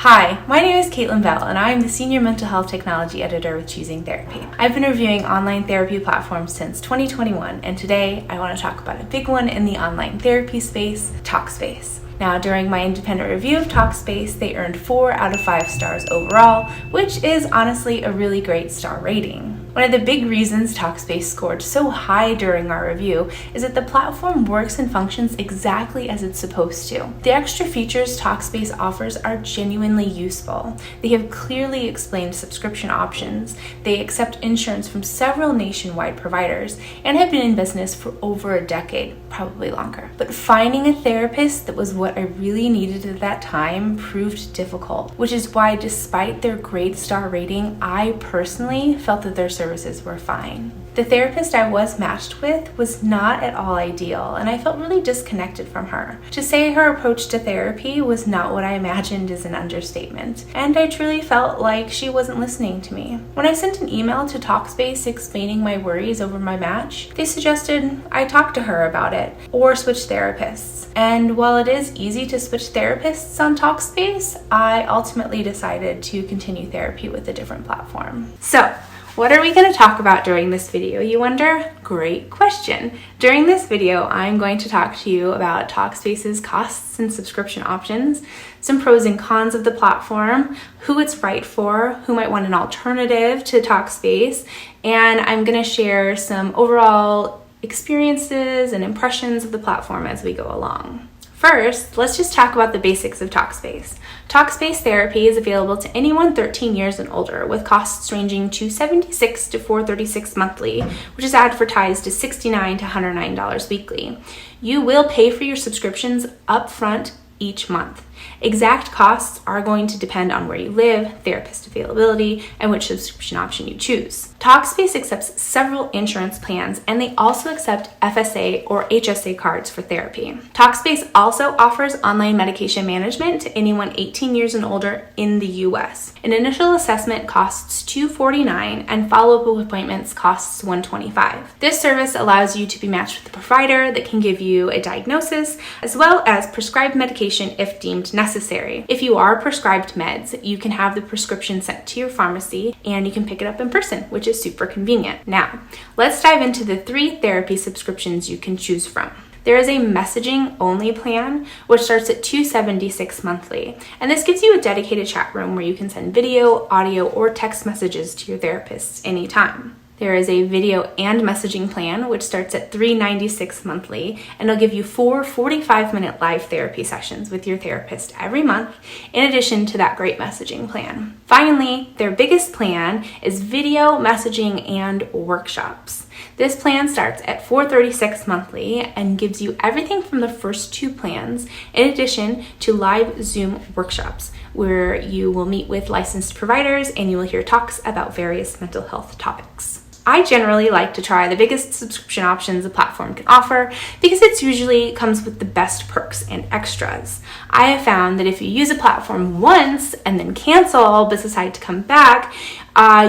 Hi, my name is Caitlin Bell, and I am the Senior Mental Health Technology Editor with Choosing Therapy. I've been reviewing online therapy platforms since 2021, and today I want to talk about a big one in the online therapy space, Talkspace. Now, during my independent review of Talkspace, they earned 4 out of 5 stars overall, which is honestly a really great star rating. One of the big reasons Talkspace scored so high during our review is that the platform works and functions exactly as it's supposed to. The extra features Talkspace offers are genuinely useful. They have clearly explained subscription options, they accept insurance from several nationwide providers, and have been in business for over a decade, probably longer. But finding a therapist that was what I really needed at that time proved difficult, which is why despite their great star rating, I personally felt that their services were fine. The therapist I was matched with was not at all ideal, and I felt really disconnected from her. To say her approach to therapy was not what I imagined is an understatement, and I truly felt like she wasn't listening to me. When I sent an email to Talkspace explaining my worries over my match, they suggested I talk to her about it or switch therapists. And while it is easy to switch therapists on Talkspace, I ultimately decided to continue therapy with a different platform. So, what are we going to talk about during this video, you wonder? Great question. During this video, I'm going to talk to you about Talkspace's costs and subscription options, some pros and cons of the platform, who it's right for, who might want an alternative to Talkspace, and I'm going to share some overall experiences and impressions of the platform as we go along. First, let's just talk about the basics of Talkspace. Talkspace therapy is available to anyone 13 years and older, with costs ranging to $76 to $436 monthly, which is advertised as $69 to $109 weekly. You will pay for your subscriptions upfront each month. Exact costs are going to depend on where you live, therapist availability, and which subscription option you choose. Talkspace accepts several insurance plans, and they also accept FSA or HSA cards for therapy. Talkspace also offers online medication management to anyone 18 years and older in the US. An initial assessment costs $249, and follow-up appointments costs $125. This service allows you to be matched with a provider that can give you a diagnosis, as well as prescribed medication if deemed necessary. If you are prescribed meds, you can have the prescription sent to your pharmacy and you can pick it up in person, which is super convenient. Now, let's dive into the 3 therapy subscriptions you can choose from. There is a messaging only plan, which starts at $276 monthly. And this gives you a dedicated chat room where you can send video, audio, or text messages to your therapists anytime. There is a video and messaging plan, which starts at $396 monthly, and it'll give you 4 45-minute live therapy sessions with your therapist every month, in addition to that great messaging plan. Finally, their biggest plan is video, messaging, and workshops. This plan starts at $436 monthly and gives you everything from the first 2 plans, in addition to live Zoom workshops, where you will meet with licensed providers and you will hear talks about various mental health topics. I generally like to try the biggest subscription options a platform can offer because it usually comes with the best perks and extras. I have found that if you use a platform once and then cancel but decide to come back,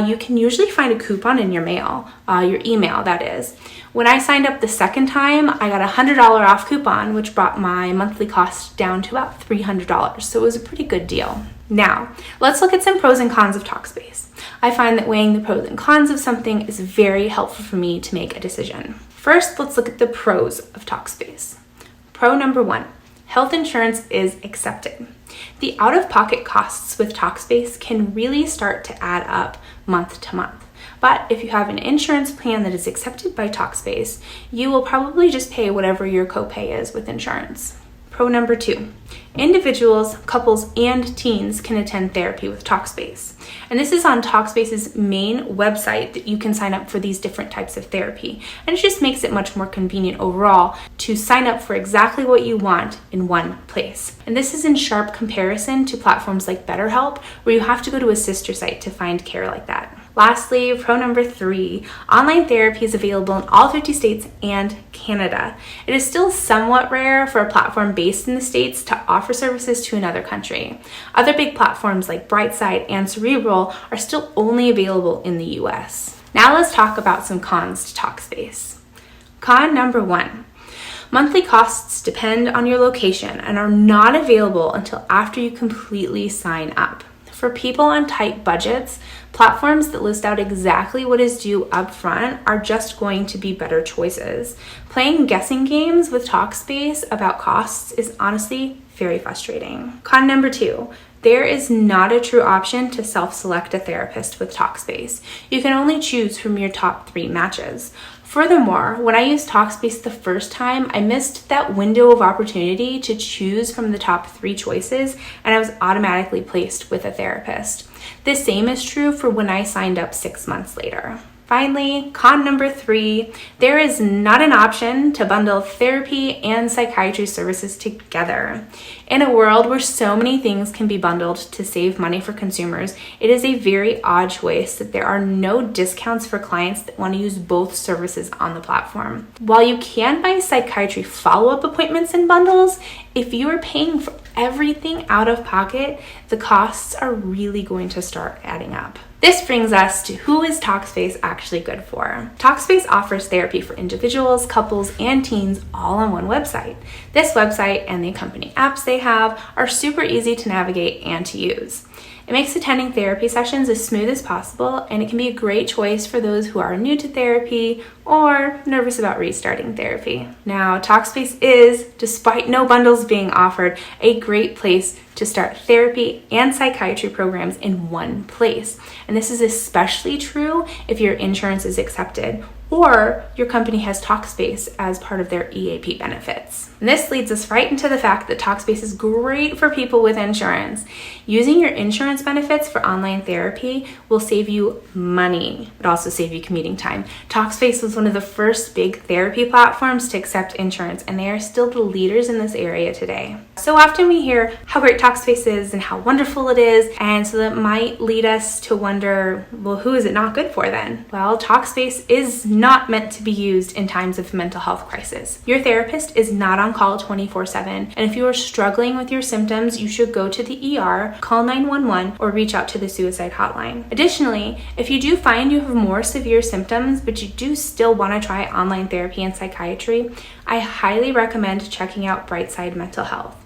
you can usually find a coupon in your mail, your email that is. When I signed up the second time, I got a $100 off coupon, which brought my monthly cost down to about $300, so it was a pretty good deal. Now, let's look at some pros and cons of Talkspace. I find that weighing the pros and cons of something is very helpful for me to make a decision. First, let's look at the pros of Talkspace. Pro number 1, health insurance is accepted. The out-of-pocket costs with Talkspace can really start to add up month to month. But if you have an insurance plan that is accepted by Talkspace, you will probably just pay whatever your copay is with insurance. Pro number 2, individuals, couples, and teens can attend therapy with Talkspace. And this is on Talkspace's main website that you can sign up for these different types of therapy. And it just makes it much more convenient overall to sign up for exactly what you want in one place. And this is in sharp comparison to platforms like BetterHelp, where you have to go to a sister site to find care like that. Lastly, pro number 3, online therapy is available in all 50 states and Canada. It is still somewhat rare for a platform based in the States to offer services to another country. Other big platforms like Brightside and Cerebral are still only available in the US. Now let's talk about some cons to Talkspace. Con number 1. Monthly costs depend on your location and are not available until after you completely sign up. For people on tight budgets, platforms that list out exactly what is due upfront are just going to be better choices. Playing guessing games with Talkspace about costs is honestly very frustrating. Con number 2, there is not a true option to self-select a therapist with Talkspace. You can only choose from your top 3 matches. Furthermore, when I used Talkspace the first time, I missed that window of opportunity to choose from the top 3 choices, and I was automatically placed with a therapist. The same is true for when I signed up 6 months later. Finally, con number 3, there is not an option to bundle therapy and psychiatry services together. In a world where so many things can be bundled to save money for consumers, it is a very odd choice that there are no discounts for clients that want to use both services on the platform. While you can buy psychiatry follow-up appointments in bundles, if you are paying for everything out of pocket, the costs are really going to start adding up. This brings us to who is Talkspace actually good for? Talkspace offers therapy for individuals, couples, and teens all on one website. This website and the accompanying apps they have are super easy to navigate and to use. It makes attending therapy sessions as smooth as possible, and it can be a great choice for those who are new to therapy or nervous about restarting therapy. Now, Talkspace is, despite no bundles being offered, a great place to start therapy and psychiatry programs in one place. And this is especially true if your insurance is accepted or your company has Talkspace as part of their EAP benefits. And this leads us right into the fact that Talkspace is great for people with insurance. Using your insurance benefits for online therapy will save you money, but also save you commuting time. Talkspace was one of the first big therapy platforms to accept insurance, and they are still the leaders in this area today. So often we hear how great Talkspace is and how wonderful it is, and so that might lead us to wonder, well, who is it not good for then? Well, Talkspace is not meant to be used in times of mental health crisis. Your therapist is not on call 24/7, and if you are struggling with your symptoms, you should go to the ER, call 911, or reach out to the suicide hotline. Additionally, if you do find you have more severe symptoms, but you do still want to try online therapy and psychiatry, I highly recommend checking out Brightside Mental Health.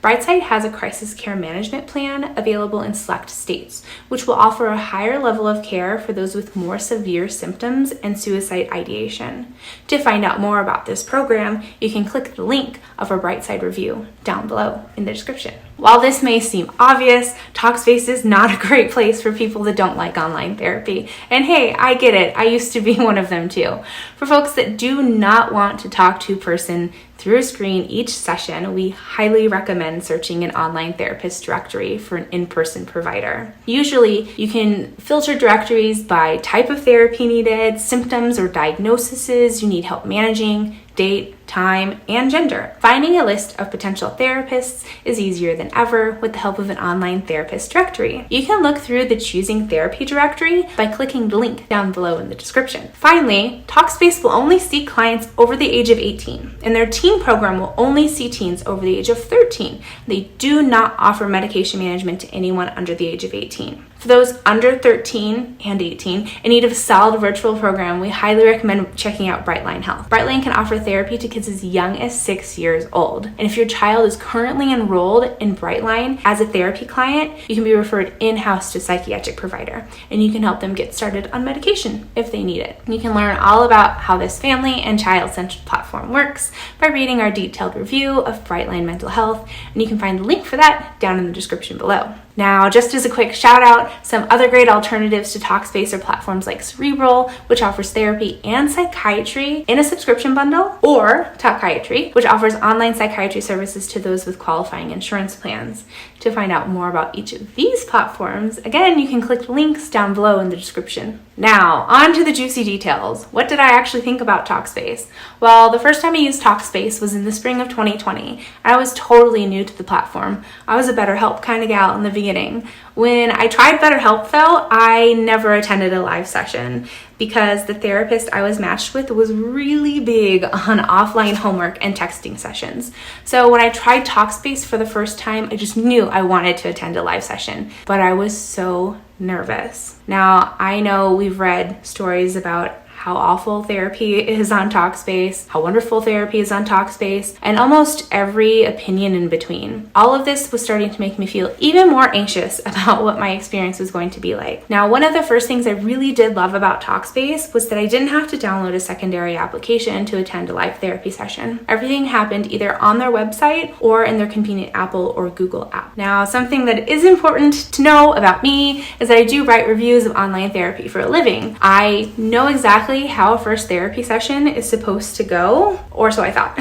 Brightside has a crisis care management plan available in select states, which will offer a higher level of care for those with more severe symptoms and suicide ideation. To find out more about this program, you can click the link of our Brightside review down below in the description. While this may seem obvious, Talkspace is not a great place for people that don't like online therapy. And hey, I get it. I used to be one of them too. For folks that do not want to talk to a person through a screen each session, we highly recommend searching an online therapist directory for an in-person provider. Usually, you can filter directories by type of therapy needed, symptoms or diagnoses you need help managing, date, time, and gender. Finding a list of potential therapists is easier than ever with the help of an online therapist directory. You can look through the Choosing Therapy directory by clicking the link down below in the description. Finally, Talkspace will only see clients over the age of 18, and their teen program will only see teens over the age of 13. They do not offer medication management to anyone under the age of 18. For those under 13 and 18 in need of a solid virtual program, we highly recommend checking out Brightline Health. Brightline can offer therapy to kids as young as 6 years old. And if your child is currently enrolled in Brightline as a therapy client, you can be referred in-house to a psychiatric provider, and you can help them get started on medication if they need it. You can learn all about how this family and child-centered platform works by reading our detailed review of Brightline Mental Health, and you can find the link for that down in the description below. Now, just as a quick shout out, some other great alternatives to Talkspace are platforms like Cerebral, which offers therapy and psychiatry in a subscription bundle, or Talkiatry, which offers online psychiatry services to those with qualifying insurance plans. To find out more about each of these platforms, again, you can click links down below in the description. Now, on to the juicy details. What did I actually think about Talkspace? Well, the first time I used Talkspace was in the spring of 2020, and I was totally new to the platform. I was a BetterHelp kind of gal in the beginning. When I tried BetterHelp, though, I never attended a live session because the therapist I was matched with was really big on offline homework and texting sessions. So when I tried Talkspace for the first time, I just knew I wanted to attend a live session, but I was so nervous. Now, I know we've read stories about how awful therapy is on Talkspace, how wonderful therapy is on Talkspace, and almost every opinion in between. All of this was starting to make me feel even more anxious about what my experience was going to be like. Now, one of the first things I really did love about Talkspace was that I didn't have to download a secondary application to attend a live therapy session. Everything happened either on their website or in their convenient Apple or Google app. Now, something that is important to know about me is that I do write reviews of online therapy for a living. I know exactly how a first therapy session is supposed to go, or so I thought.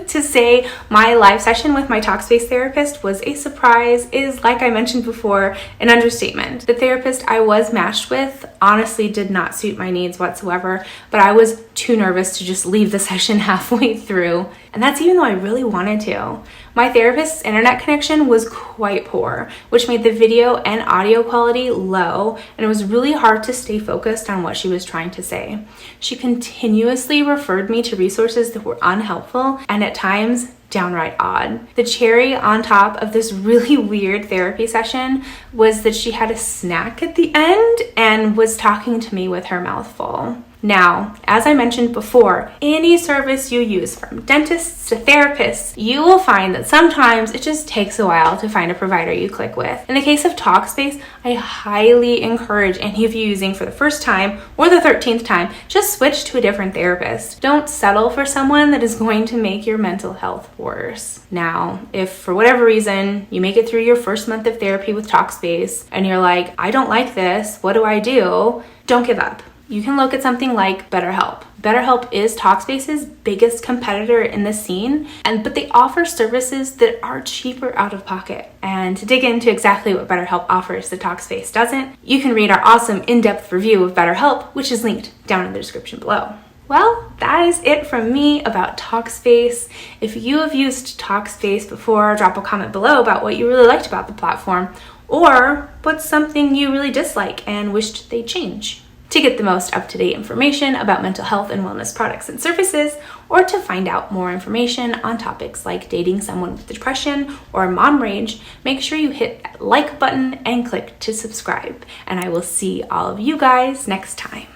To say my live session with my Talkspace therapist was a surprise is, like I mentioned before, an understatement. The therapist I was matched with honestly did not suit my needs whatsoever, but I was too nervous to just leave the session halfway through. And that's even though I really wanted to. My therapist's internet connection was quite poor, which made the video and audio quality low, and it was really hard to stay focused on what she was trying to say. She continuously referred me to resources that were unhelpful and at times downright odd. The cherry on top of this really weird therapy session was that she had a snack at the end and was talking to me with her mouth full. Now, as I mentioned before, any service you use, from dentists to therapists, you will find that sometimes it just takes a while to find a provider you click with. In the case of Talkspace, I highly encourage any of you using for the first time or the 13th time, just switch to a different therapist. Don't settle for someone that is going to make your mental health worse. Now, if for whatever reason you make it through your first month of therapy with Talkspace and you're like, I don't like this, what do I do? Don't give up. You can look at something like BetterHelp. BetterHelp is Talkspace's biggest competitor in the scene, but they offer services that are cheaper out of pocket. And to dig into exactly what BetterHelp offers that Talkspace doesn't, you can read our awesome in-depth review of BetterHelp, which is linked down in the description below. Well, that is it from me about Talkspace. If you have used Talkspace before, drop a comment below about what you really liked about the platform, or what's something you really dislike and wished they'd change. To get the most up-to-date information about mental health and wellness products and services, or to find out more information on topics like dating someone with depression or mom rage, make sure you hit that like button and click to subscribe. And I will see all of you guys next time.